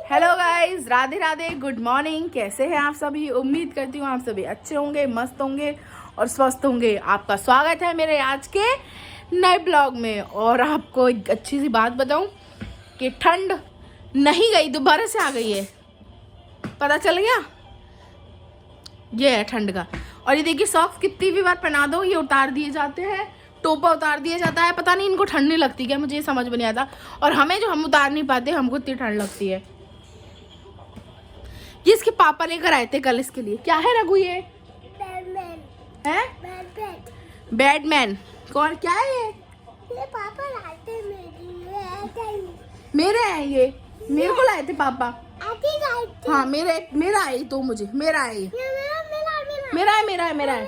Hello guys, Radhe Radhe, good morning. कैसे हैं आप सभी? उम्मीद करती हूँ आप सभी अच्छे होंगे, मस्त होंगे और स्वस्थ होंगे। आपका स्वागत है मेरे आज के नए ब्लॉग में। और आपको एक अच्छी सी बात बताऊं कि ठंड नहीं गई, दोबारा से आ गई है। पता चल गया? ये है ठंड का। और ये देखिए, सॉक्स कितनी भी बार पहना दो ये उतार दिए जाते हैं, टोपा उतार दिया जाता है। पता नहीं इनको ठंड नहीं लगती क्या, मुझे ये समझ में नहीं आता। और हमें जो हम उतार नहीं पाते, हमको इतनी ठंड लगती है। ये इसके पापा लेकर आए थे कल इसके लिए। क्या है रघु ये? बैटमैन है। बैटमैन कौन? क्या है ये पापा लाते मेरे हैं ये। मेरे को लाए थे पापा। हाँ मेरा है तो मुझे मेरा है ये। मेरा है।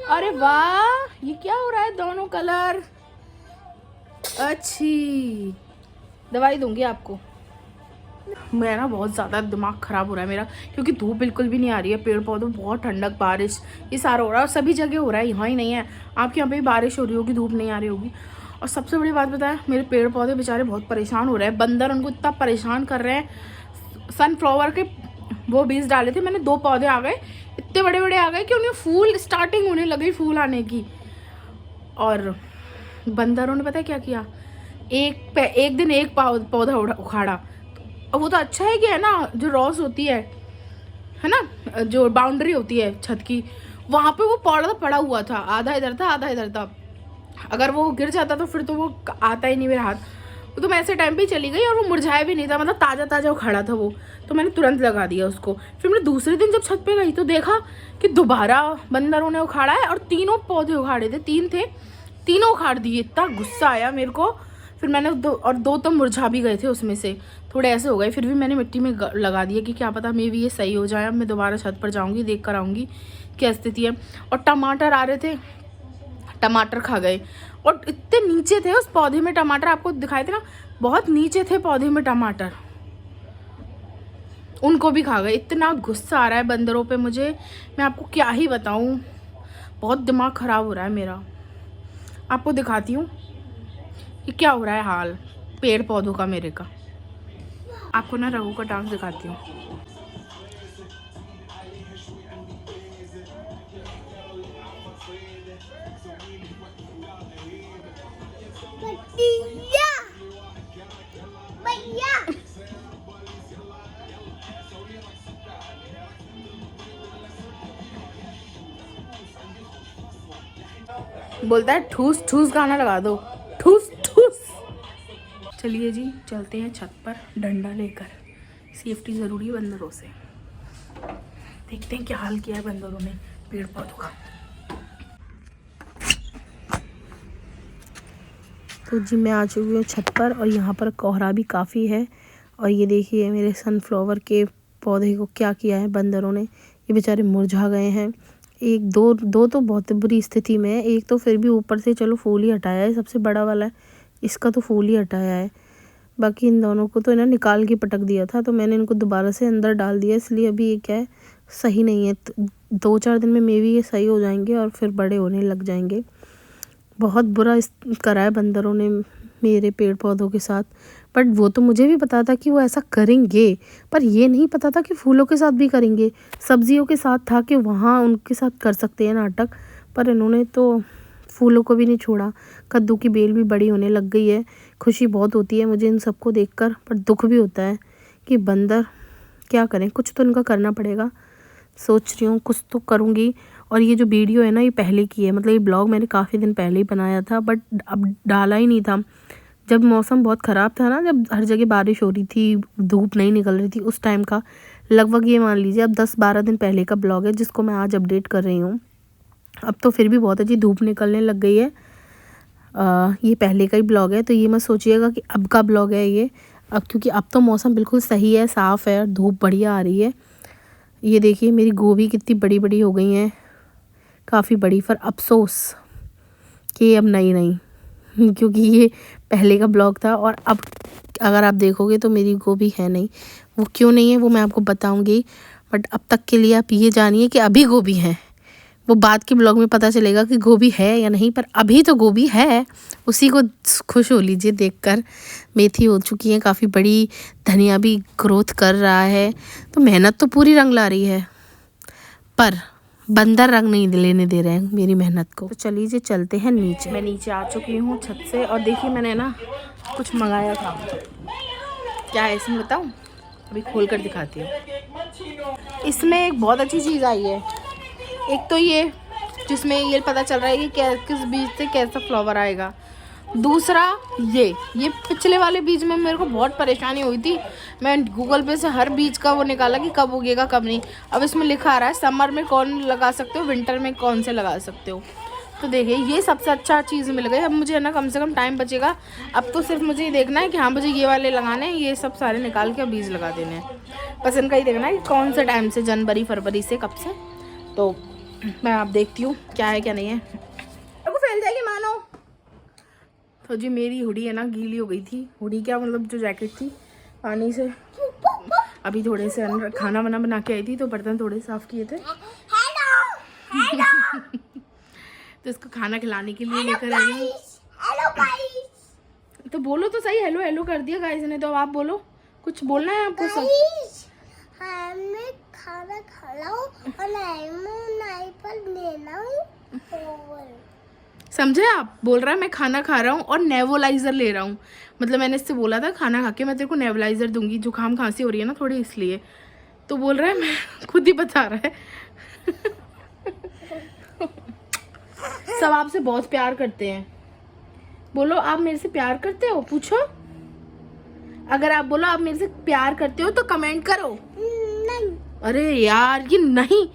अरे वाह, ये क्या हो रहा है? दोनों कलर। अच्छी दवाई दूंगी आपको। मेरा बहुत ज़्यादा दिमाग ख़राब हो रहा है मेरा, क्योंकि धूप बिल्कुल भी नहीं आ रही है। पेड़ पौधों, बहुत ठंडक, बारिश, ये सारा हो रहा है। और सभी जगह हो रहा है, यहाँ ही नहीं है। आपके यहाँ पे भी बारिश हो रही होगी, धूप नहीं आ रही होगी। और सबसे बड़ी बात बताएं, मेरे पेड़ पौधे बेचारे बहुत परेशान हो रहे हैं। बंदर उनको इतना परेशान कर रहे हैं। सनफ्लावर के वो बीज डाले थे मैंने, 2 पौधे आ गए, इतने बड़े बड़े आ गए कि उन्हें फूल स्टार्टिंग होने लगी, फूल आने की। और बंदरों ने पता है क्या किया? एक दिन एक पौधा उखाड़ा। अब वो तो अच्छा है कि है ना, जो रॉस होती है ना, जो बाउंड्री होती है छत की, वहाँ पे वो पौधा पड़ा हुआ था। आधा इधर था, आधा इधर था। अगर वो गिर जाता तो फिर तो वो आता ही नहीं मेरे हाथ। तो मैं ऐसे टाइम पे ही चली गई, और वो मुरझाया भी नहीं था, मतलब ताज़ा ताज़ा उखाड़ा था वो। तो मैंने तुरंत लगा दिया उसको। फिर मैंने दूसरे दिन जब छत पे गई तो देखा कि दोबारा बंदरों ने उखाड़ा है, और 3 पौधे उखाड़े थे, 3 थे, तीनों उखाड़ दिए। इतना गुस्सा आया मेरे को। फिर मैंने 2 तो मुरझा भी गए थे, उसमें से थोड़े ऐसे हो गए। फिर भी मैंने मिट्टी में लगा दिया कि क्या पता मे भी ये सही हो जाए। अब मैं दोबारा छत पर जाऊंगी, देख कर आऊँगी क्या स्थिति है। और टमाटर आ रहे थे, टमाटर खा गए। और इतने नीचे थे उस पौधे में टमाटर, आपको दिखाए थे ना, बहुत नीचे थे पौधे में टमाटर, उनको भी खा गए। इतना गुस्सा आ रहा है बंदरों पे मुझे, मैं आपको क्या ही बताऊं। बहुत दिमाग ख़राब हो रहा है मेरा। आपको दिखाती हूँ कि क्या हो रहा है हाल पेड़ पौधों का मेरे का। आपको ना रघु का डांस दिखाती हूँ। बोलता है ठूस ठूस गाना लगा दो, ठूस ठूस। चलिए जी, चलते हैं छत पर डंडा लेकर। सेफ्टी ज़रूरी है बंदरों से। देखते हैं क्या हाल किया है बंदरों ने पेड़ पौधों का। तो जी मैं आ चुकी हूँ छत पर, और यहाँ पर कोहरा भी काफ़ी है। और ये देखिए मेरे सनफ्लावर के पौधे को क्या किया है बंदरों ने। ये बेचारे मुरझा गए हैं। दो तो बहुत बुरी स्थिति में है। एक तो फिर भी ऊपर से चलो फूल ही हटाया है, सबसे बड़ा वाला है, इसका तो फूल ही हटाया है। बाकी इन दोनों को तो इन्हें निकाल के पटक दिया था, तो मैंने इनको दोबारा से अंदर डाल दिया। इसलिए अभी ये क्या है, सही नहीं है। 2-4 दिन में मे भी ये सही हो जाएंगे और फिर बड़े होने लग जाएंगे। बहुत बुरा करा है बंदरों ने मेरे पेड़ पौधों के साथ। बट वो तो मुझे भी पता था कि वो ऐसा करेंगे, पर ये नहीं पता था कि फूलों के साथ भी करेंगे। सब्जियों के साथ था कि वहाँ उनके साथ कर सकते हैं नाटक, पर इन्होंने तो फूलों को भी नहीं छोड़ा। कद्दू की बेल भी बड़ी होने लग गई है। खुशी बहुत होती है मुझे इन सबको देखकर, पर दुख भी होता है कि बंदर क्या करें, कुछ तो इनका करना पड़ेगा। सोच रही हूँ कुछ तो करूँगी। और ये जो वीडियो है ना, ये पहले की है, मतलब ये ब्लॉग मैंने काफ़ी दिन पहले ही बनाया था, बट अब डाला ही नहीं था। जब मौसम बहुत ख़राब था ना, जब हर जगह बारिश हो रही थी, धूप नहीं निकल रही थी, उस टाइम का लगभग ये मान लीजिए अब 10-12 दिन पहले का ब्लॉग है, जिसको मैं आज अपडेट कर रही हूँ। अब तो फिर भी बहुत अच्छी धूप निकलने लग गई है। ये पहले का ही ब्लॉग है, तो ये मत सोचिएगा कि अब का ब्लॉग है ये। अब क्योंकि अब तो मौसम बिल्कुल सही है, साफ़ है, धूप बढ़िया आ रही है। ये देखिए मेरी गोभी कितनी बड़ी बड़ी हो गई हैं, काफ़ी बड़ी। पर अफसोस कि अब नहीं क्योंकि ये पहले का ब्लॉग था, और अब अगर आप देखोगे तो मेरी गोभी है नहीं। वो क्यों नहीं है वो मैं आपको बताऊंगी, बट अब तक के लिए आप ये जानिए कि अभी गोभी है, वो बाद के ब्लॉग में पता चलेगा कि गोभी है या नहीं, पर अभी तो गोभी है, उसी को खुश हो लीजिए देखकर। मेथी हो चुकी है काफ़ी बड़ी, धनिया भी ग्रोथ कर रहा है, तो मेहनत तो पूरी रंग ला रही है, पर बंदर रंग नहीं लेने दे रहे हैं मेरी मेहनत को। तो चलिए चलते हैं नीचे। मैं नीचे आ चुकी हूँ छत से, और देखिए मैंने ना कुछ मंगाया था। क्या है इसमें बताऊँ? अभी खोल कर दिखाती हूँ। इसमें एक बहुत अच्छी चीज़ आई है। एक तो ये जिसमें ये पता चल रहा है कि किस बीज से कैसा फ्लावर आएगा। दूसरा ये पिछले वाले बीज में मेरे को बहुत परेशानी हुई थी। मैं गूगल पे से हर बीज का वो निकाला कि कब उगेगा कब नहीं। अब इसमें लिखा आ रहा है समर में कौन लगा सकते हो, विंटर में कौन से लगा सकते हो। तो देखिए ये सबसे अच्छा चीज़ मिल गई। अब मुझे ना कम से कम टाइम बचेगा। अब तो सिर्फ मुझे ये देखना है कि हाँ मुझे ये वाले लगाने हैं, ये सब सारे निकाल के बीज लगा देने हैं। बस इनका ही देखना है कि कौन से टाइम से, जनवरी फरवरी से कब से। तो मैं आप देखती हूँ क्या है क्या नहीं है। वो फैल जाएगी मानो। तो जी मेरी हुडी है ना गीली हो गई थी। हुडी क्या मतलब जो जैकेट थी पानी से। अभी थोड़े से खाना वाना बना के आई थी तो बर्तन थोड़े साफ किए थे। तो इसको खाना खिलाने के लिए लेकर आई हूँ। तो बोलो तो सही, हेलो हेलो कर दिया गाइस ने। तो अब आप बोलो, कुछ बोलना है आपको? सब हमें खाना खिलाओ और नहीं पर लेना। समझे आप? बोल रहा है मैं खाना खा रहा हूँ और नेबुलाइजर ले रहा हूँ। मतलब मैंने इससे बोला था खाना खा के मैं तेरे को नेबुलाइजर दूंगी, जुकाम खांसी हो रही है ना थोड़ी इसलिए। तो बोल रहा है मैं खुद ही बता रहा है। सब आपसे बहुत प्यार करते हैं। बोलो आप मेरे से प्यार करते हो? पूछो। अगर आप बोलो आप मेरे से प्यार करते हो तो कमेंट करो। नहीं। अरे यार ये नहीं,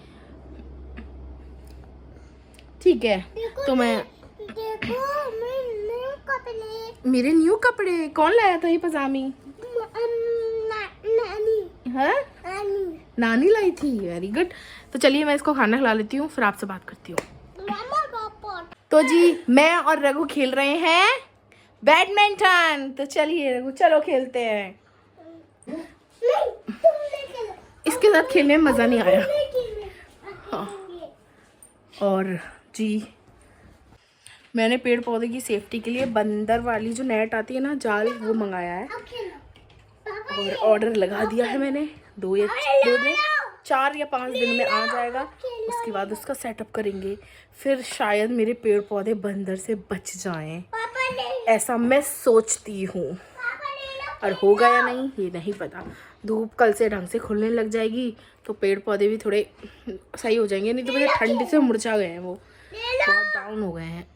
ठीक है। तो मैं देखो मेरे न्यू कपड़े कौन लाया था? ये पजामी नानी। है? नानी लाई थी। Very good. तो चलिए मैं इसको खाना खिला लेती हूँ, फिर आपसे बात करती हूँ। तो जी मैं और रघु खेल रहे हैं बैडमिंटन। तो चलिए रघु चलो खेलते हैं। इसके साथ खेलने में मज़ा नहीं आया। हाँ। और जी मैंने पेड़ पौधे की सेफ्टी के लिए बंदर वाली जो नेट आती है ना, जाल, वो मंगाया है और ऑर्डर लगा दिया है मैंने। 2 या 4 या 5 दिन में आ जाएगा। उसके बाद उसका सेटअप करेंगे, फिर शायद मेरे पेड़ पौधे बंदर से बच जाएं, ऐसा मैं सोचती हूँ। और होगा या नहीं ये नहीं पता। धूप कल से ढंग से खुलने लग जाएगी तो पेड़ पौधे भी थोड़े सही हो जाएंगे, नहीं तो मुझे ठंड से मुरझा गए हैं, वो बहुत डाउन हो गए हैं।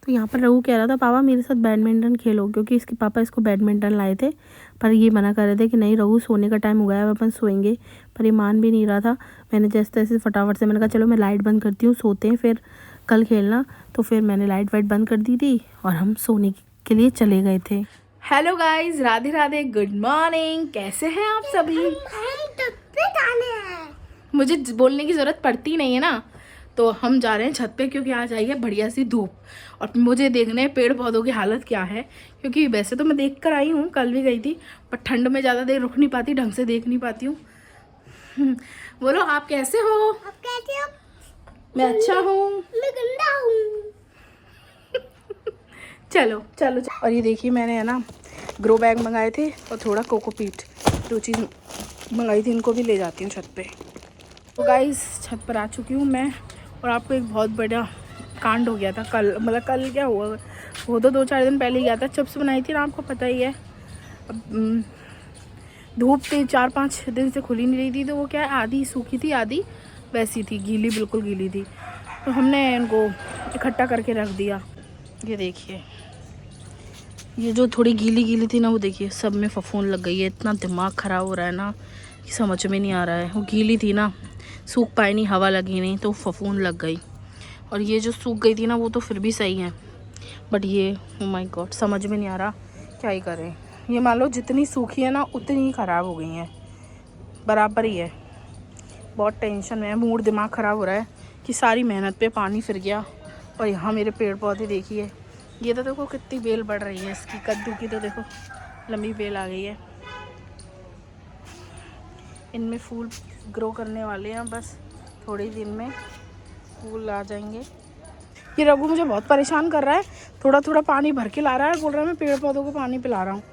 तो यहाँ पर रघु कह रहा था पापा मेरे साथ बैडमिंटन खेलो, क्योंकि इसके पापा इसको बैडमिंटन लाए थे, पर ये मना कर रहे थे कि नहीं रघु सोने का टाइम हो गया है, अपन सोएंगे। पर ये मान भी नहीं रहा था। मैंने जैसे तैसे फटाफट से मैंने कहा चलो मैं लाइट बंद करती हूँ, सोते हैं फिर कल खेलना। तो फिर मैंने लाइट वाइट बंद कर दी थी और हम सोने के लिए चले गए थे। Hello guys, Radhe Radhe, good morning. कैसे हैं आप सभी? मुझे बोलने की ज़रूरत पड़ती नहीं है ना। तो हम जा रहे हैं छत पे, क्योंकि आज आई है बढ़िया सी धूप और मुझे देखने पेड़ पौधों की हालत क्या है। क्योंकि वैसे तो मैं देख कर आई हूँ, कल भी गई थी, पर ठंड में ज़्यादा देर रुक नहीं पाती, ढंग से देख नहीं पाती हूँ। बोलो आप कैसे हो? आप कैसे हो? मैं अच्छा हूँ। मैं गंदा हूँ। चलो चलो चलो। और ये देखिए मैंने है ना ग्रो बैग मंगाए थे और थोड़ा कोकोपीट, 2 चीज़ मंगाई थी, इनको भी ले जाती हूँ छत पे। तो गाइस छत पर आ चुकी हूँ मैं, और आपको एक बहुत बड़ा कांड हो गया था कल। मतलब कल क्या हुआ, वो तो 2-4 दिन पहले ही गया था। चिप्स बनाई थी ना, आपको पता ही है। अब धूप से 4-5 दिन से खुली नहीं रही थी, तो वो क्या है आधी सूखी थी आधी वैसी थी, गीली, बिल्कुल गीली थी। तो हमने इनको इकट्ठा करके रख दिया। ये देखिए ये जो थोड़ी गीली गीली थी ना, वो देखिए सब में फफूंद लग गई है। इतना दिमाग ख़राब हो रहा है ना कि समझ में नहीं आ रहा है। वो गीली थी ना, सूख पाई नहीं, हवा लगी नहीं, तो फफूंद लग गई। और ये जो सूख गई थी ना वो तो फिर भी सही है, बट ये ओ माय गॉड समझ में नहीं आ रहा क्या ही करें। ये मान लो जितनी सूखी है ना उतनी ही ख़राब हो गई हैं, बराबर ही है। बहुत टेंशन में है, मूड दिमाग ख़राब हो रहा है कि सारी मेहनत पे पानी फिर गया। और यहाँ मेरे पेड़ पौधे देखिए, ये तो देखो कितनी बेल बढ़ रही है इसकी, कद्दू की तो देखो लंबी बेल आ गई है। इनमें फूल ग्रो करने वाले हैं बस थोड़े दिन में। स्कूल आ जाएंगे। ये रघु मुझे बहुत परेशान कर रहा है, थोड़ा थोड़ा पानी भर के ला रहा है, बोल रहा है मैं पेड़ पौधों को पानी पिला रहा हूँ।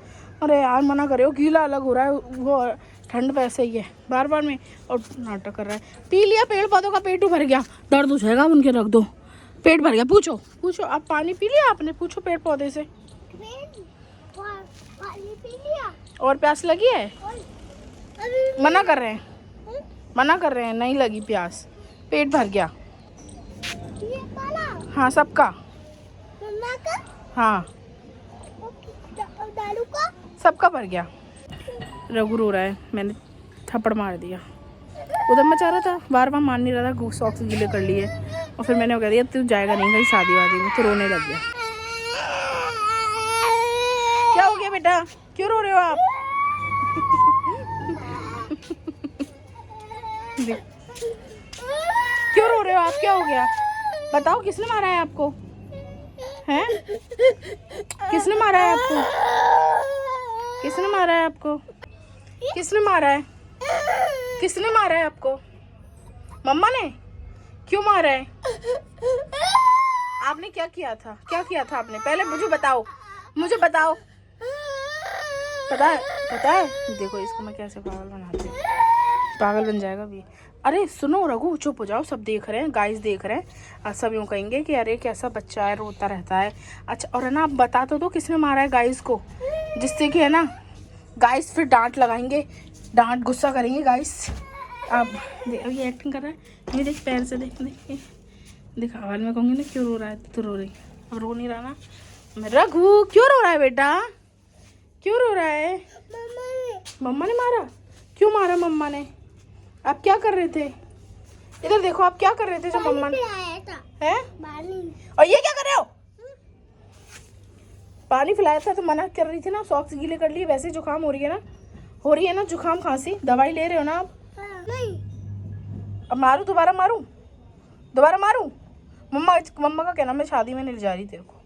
अरे यार मना करे हो, गीला अलग हो रहा है, वो ठंड वैसे ही है बार बार में, और नाटक कर रहा है। पी लिया पेड़ पौधों का, पेट भर गया, दर्द हो जाएगा, उनके रख दो, पेट भर गया। पूछो पूछो, आप पानी पी लिया आपने? पूछो पेड़ पौधे से, पानी पी लिया और प्यास लगी है? मना कर रहे हैं, मना कर रहे हैं, नहीं लगी प्यास, पेट भर गया। ये वाला हाँ सबका, मम्मा का, हाँ दादू का, सबका भर गया। रघु रो रहा है, मैंने थप्पड़ मार दिया। उधर मचा रहा था, बार बार मान नहीं रहा था, सॉक्स गीले कर लिए, और फिर मैंने कह दिया तू जाएगा नहीं कहीं शादी वादी में, तो रोने लग गया। क्या हो गया बेटा, क्यों रो रहे हो आप? क्यों रो रहे हो आप, क्या हो गया? बताओ किसने मारा है आपको? हैं? किसने मारा है आपको? किसने मारा है आपको? किसने मारा है? किसने मारा है आपको? मम्मा ने? क्यों मारा है? आपने क्या किया था? क्या किया था आपने? पहले मुझे बताओ, मुझे बताओ। पता है? पता है? देखो इसको मैं कैसे पागल बनाती हूँ, पागल बन जाएगा भी। अरे सुनो रघु, चुप हो जाओ, सब देख रहे हैं, गाइस देख रहे हैं, और सब यूँ कहेंगे कि अरे कैसा बच्चा है, रोता रहता है। अच्छा, और है ना, आप बता तो दो किसने मारा है गाइस को, जिससे कि है ना गाइस फिर डांट लगाएंगे, डांट गुस्सा करेंगे गाइस। अब ये एक्टिंग कर रहा है, ये देख पैर से देख देख देख, आवाज़ में कहूँगी ना क्यों रो रहा है, तू रो रही, अब रो नहीं रहा ना। मैं रघु क्यों रो रहा है बेटा, क्यों रो रहा है? मम्मा ने मारा? क्यों मारा मम्मा ने? आप क्या कर रहे थे? इधर देखो, आप क्या कर रहे थे जब मम्मा ने है? और ये क्या कर रहे हो? पानी पिलाया था तो मना कर रही थी ना, सॉक्स गीले कर लिए, वैसे जुकाम हो रही है ना, हो रही है ना जुकाम खांसी, दवाई ले रहे हो ना आप? नहीं। अब मारूं, दोबारा मारूं, दोबारा मारूं? मम्मा का कहना मैं शादी में नहीं जा रही तेरे को,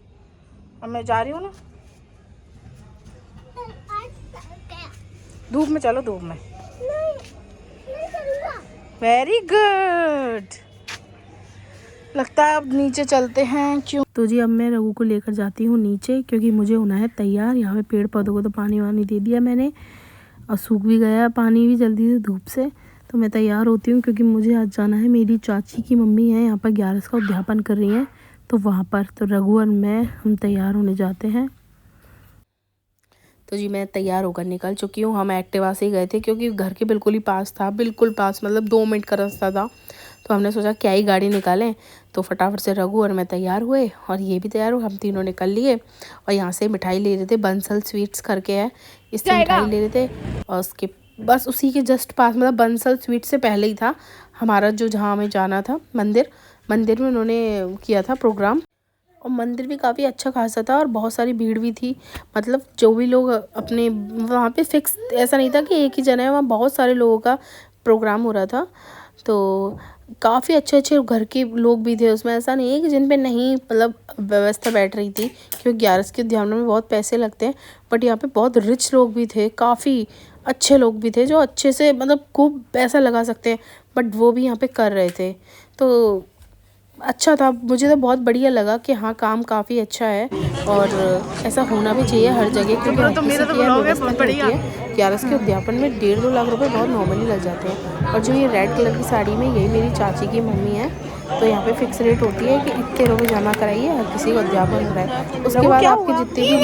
अब मैं जा रही हूँ ना, धूप में चलो, धूप में। वेरी गुड, लगता है अब नीचे चलते हैं। क्यों? तो जी अब मैं रघु को लेकर जाती हूँ नीचे, क्योंकि मुझे होना है तैयार। यहाँ पे पेड़ पौधों को तो पानी वानी दे दिया मैंने, और सूख भी गया पानी भी जल्दी से धूप से, तो मैं तैयार होती हूँ, क्योंकि मुझे आज जाना है। मेरी चाची की मम्मी है यहाँ पर 11 का उद्यापन कर रही हैं, तो वहाँ पर तो रघु और मैं हम तैयार होने जाते हैं। तो जी मैं तैयार होकर निकल चुकी हूँ। हम एक्टिवा से ही गए थे, क्योंकि घर के बिल्कुल ही पास था, बिल्कुल पास, मतलब 2 मिनट का रास्ता था, तो हमने सोचा क्या ही गाड़ी निकालें। तो फटाफट से रघु और मैं तैयार हुए, और ये भी तैयार हुए, हम तीनों निकल लिए। और यहाँ से मिठाई ले रहे थे, बंसल स्वीट्स करके है, इससे मिठाई ले रहे थे। और उसके बस उसी के जस्ट पास, मतलब बंसल स्वीट से पहले ही था हमारा जो, जहाँ हमें जाना था मंदिर में उन्होंने किया था प्रोग्राम, और मंदिर भी काफ़ी अच्छा खासा था, और बहुत सारी भीड़ भी थी। मतलब जो भी लोग अपने वहाँ पे फिक्स, ऐसा नहीं था कि एक ही जगह है, वहाँ बहुत सारे लोगों का प्रोग्राम हो रहा था। तो काफ़ी अच्छे अच्छे घर के लोग भी थे उसमें, ऐसा नहीं है कि जिन पे नहीं मतलब व्यवस्था बैठ रही थी, क्योंकि 11 के उद्यान में बहुत पैसे लगते हैं। बट यहाँ पे बहुत रिच लोग भी थे, काफ़ी अच्छे लोग भी थे, जो अच्छे से मतलब खूब पैसा लगा सकते हैं, बट वो भी यहाँ पे कर रहे थे। तो अच्छा था, मुझे तो बहुत बढ़िया लगा कि हाँ काम काफ़ी अच्छा है, और ऐसा होना भी चाहिए हर जगह, क्योंकि हर किसी की व्यवस्था होती है। 11 के उद्यापन में 1.5-2 लाख रुपए बहुत नॉर्मली लग जाते हैं। और जो ये रेड कलर की साड़ी में, यही मेरी चाची की मम्मी है, तो यहाँ पे फिक्स रेट होती है कि इतने रुपये जमा कराइए, हर किसी का उद्यापन हो रहा है। उसके बाद आपके जितने भी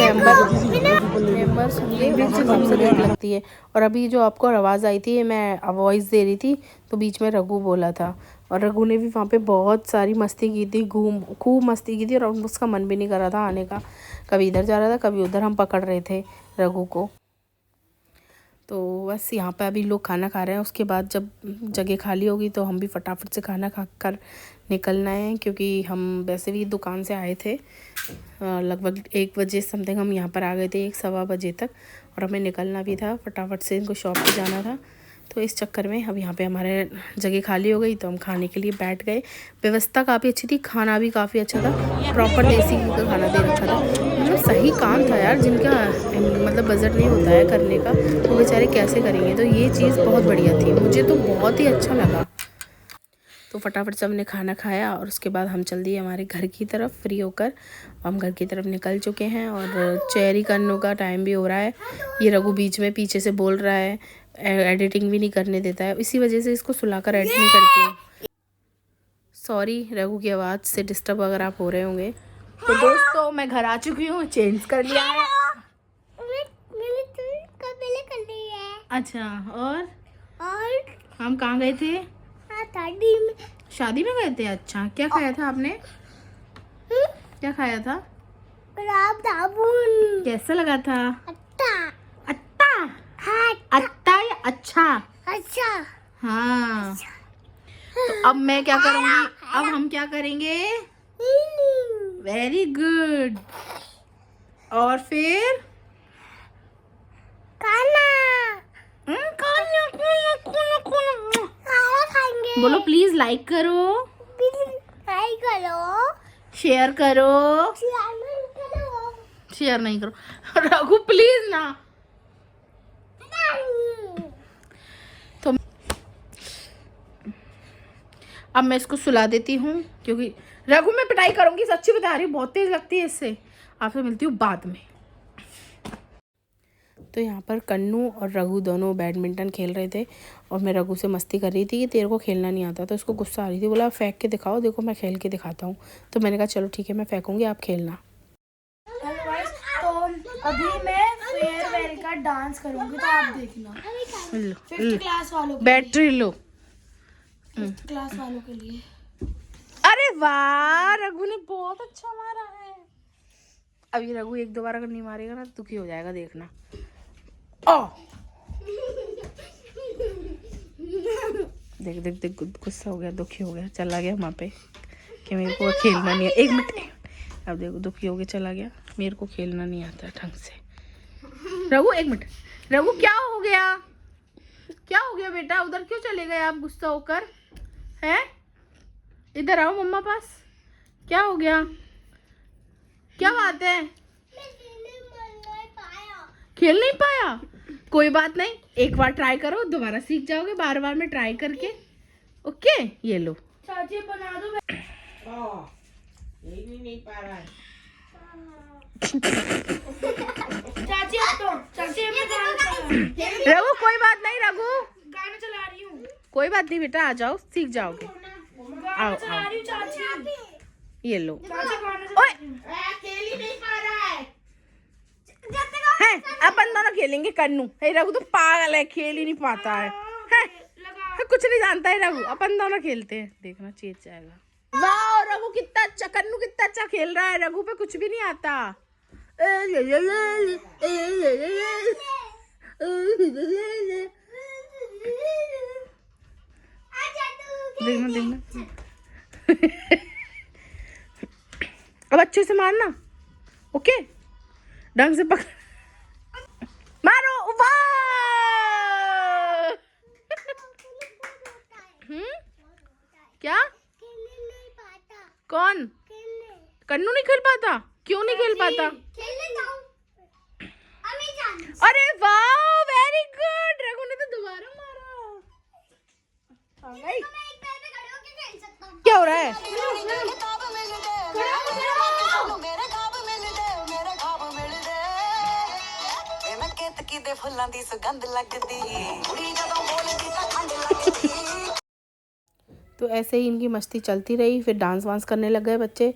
मेम्बर्स होंगे उनसे सबसे रेट लगती है। और अभी जो आपको आवाज़ आई थी, मैं वॉइस दे रही थी, तो बीच में रघु बोला था, और रघु ने भी वहाँ पे बहुत सारी मस्ती की थी, खूब मस्ती की थी, और उसका मन भी नहीं कर रहा था आने का, कभी इधर जा रहा था कभी उधर, हम पकड़ रहे थे रघु को। तो बस यहाँ पे अभी लोग खाना खा रहे हैं, उसके बाद जब जगह खाली होगी तो हम भी फटाफट से खाना खा कर निकलना है, क्योंकि हम वैसे भी दुकान से आए थे लगभग 1 बजे समथिंग हम यहाँ पर आ गए थे, 1-1:15 बजे तक, और हमें निकलना भी था, फटाफट से इनको शॉप पे जाना था। तो इस चक्कर में अब यहाँ पे हमारे जगह खाली हो गई, तो हम खाने के लिए बैठ गए। व्यवस्था काफ़ी अच्छी थी, खाना भी काफ़ी अच्छा था, प्रॉपर देसी का खाना दे रखा था, मतलब सही काम था यार। जिनका मतलब बजट नहीं होता है करने का, वो बेचारे कैसे करेंगे, तो ये चीज़ बहुत बढ़िया थी, मुझे तो बहुत ही अच्छा लगा। तो फटाफट से हमने खाना खाया और उसके बाद हम चल दिए हमारे घर की तरफ फ्री होकर। हम घर की तरफ निकल चुके हैं और चेरी करने का टाइम भी हो रहा है। ये रघु बीच में पीछे से बोल रहा है, एडिटिंग भी नहीं करने देता है, इसी वजह से इसको सुलाकर एडिट नहीं करती हूँ। सॉरी रघु की आवाज़ से डिस्टर्ब अगर आप हो रहे होंगे। तो दोस्तों मैं घर आ चुकी हूँ, चेंज कर लिया है। मैंने पहले कर ली है। अच्छा, और और हम कहाँ गए थे? शादी में गए थे। अच्छा, क्या खाया था आपने? क्या खाया था? गुलाब जामुन। कैसा लगा था? अच्छा। अत्ता? हाँ, अत्ता या अच्छा? अच्छा। हाँ। तो अब मैं क्या करूँगी? अब हम क्या करेंगे? Very good. और फिर खाना खाएंगे। बोलो प्लीज लाइक करो, लाइक करो, शेयर करो। शेयर नहीं करो रघु प्लीज ना। तो अब मैं इसको सुला देती हूँ क्योंकि रघु मैं पिटाई करूंगी, सच्ची बता रही हूँ, बहुत तेज लगती है इससे। आपसे मिलती हूँ बाद में। तो यहाँ पर कन्नू और रघु दोनों बैडमिंटन खेल रहे थे और मैं रघु से मस्ती कर रही थी कि तेरे को खेलना नहीं आता। तो इसको गुस्सा आ रही थी, बोला फेंक के दिखाओ, देखो मैं खेल के दिखाता हूँ। तो मैंने कहा चलो ठीक है मैं फेंकूंगी, आप खेलना। तो अभी मैं फेयर वेयर का डांस करूंगी, तो आप देखना। लो, 5th क्लास वालों के बैटरी लो। लिए, 5th क्लास वालों के लिए। अरे वाह, रघु ने बहुत अच्छा मारा है। अभी रघु एक दो बार अगर नहीं मारेगा ना दुखी हो जाएगा, देखना। ओ देख देख देख, गुस्सा हो गया, दुखी हो गया, चला गया वहाँ पे कि मेरे को खेलना नहीं है। एक मिनट, अब देखो दुखी हो गया, चला गया, मेरे को खेलना नहीं आता ढंग से। रघु एक मिनट, रघु क्या हो गया? क्या हो गया बेटा? उधर क्यों चले गए आप गुस्सा होकर? हैं? इधर आओ मम्मा पास। क्या हो गया? क्या बात है? खेल नहीं पाया? कोई बात नहीं, एक बार ट्राई करो, दोबारा सीख जाओगे बार बार में ट्राई करके। ओके, ये लो। चाची बना दो। नहीं पा रहा है। चाची अब तो चाची मैं रघु कोई बात नहीं, रघु गाना चला रही हूँ। कोई बात नहीं बेटा, आ जाओ, सीख जाओगे। गाना चला रही हूँ चाची। ये लो। चाची गाना चला ओए रही हूँ। खेल ही नहीं पा रहा है। हैं, अपन दोनों खेलेंगे कन्नू। हे रघु तो पागल है, खेल ही नहीं पाता है। हैं, कुछ नहीं जानता है रघु, अपन दोनों खेलते हैं, देखना चेत जाएगा। वाह रघु कितना अच्छा, कन्नू कितना अच्छा खेल रहा है, रघु पे कुछ भी नहीं आता। देखना देखना अब अच्छे से मारना, ओके? ढंग से पकड़, मारो। वाह क्या? कौन? कन्नू नहीं खेल पाता? क्यों नहीं खेल पाता? अरे वाह वेरी गुड, रघु ने तो दोबारा मारा। क्या हो रहा है? तो ऐसे ही इनकी मस्ती चलती रही, फिर डांस वांस करने लग गए बच्चे।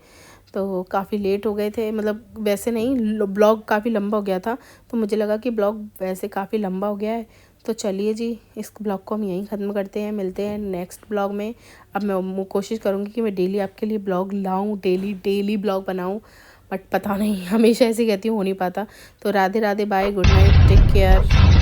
तो काफ़ी लेट हो गए थे, मतलब वैसे नहीं, ब्लॉग काफ़ी लंबा हो गया था, तो मुझे लगा कि ब्लॉग वैसे काफ़ी लंबा हो गया है। तो चलिए जी, इस ब्लॉग को हम यहीं ख़त्म करते हैं, मिलते हैं नेक्स्ट ब्लॉग में। अब मैं कोशिश करूँगी कि मैं डेली आपके लिए ब्लॉग लाऊँ, डेली ब्लॉग बनाऊँ, बट पता नहीं, हमेशा ऐसे कहती हूँ, हो नहीं पाता। तो Radhe Radhe, bye, good night, take care.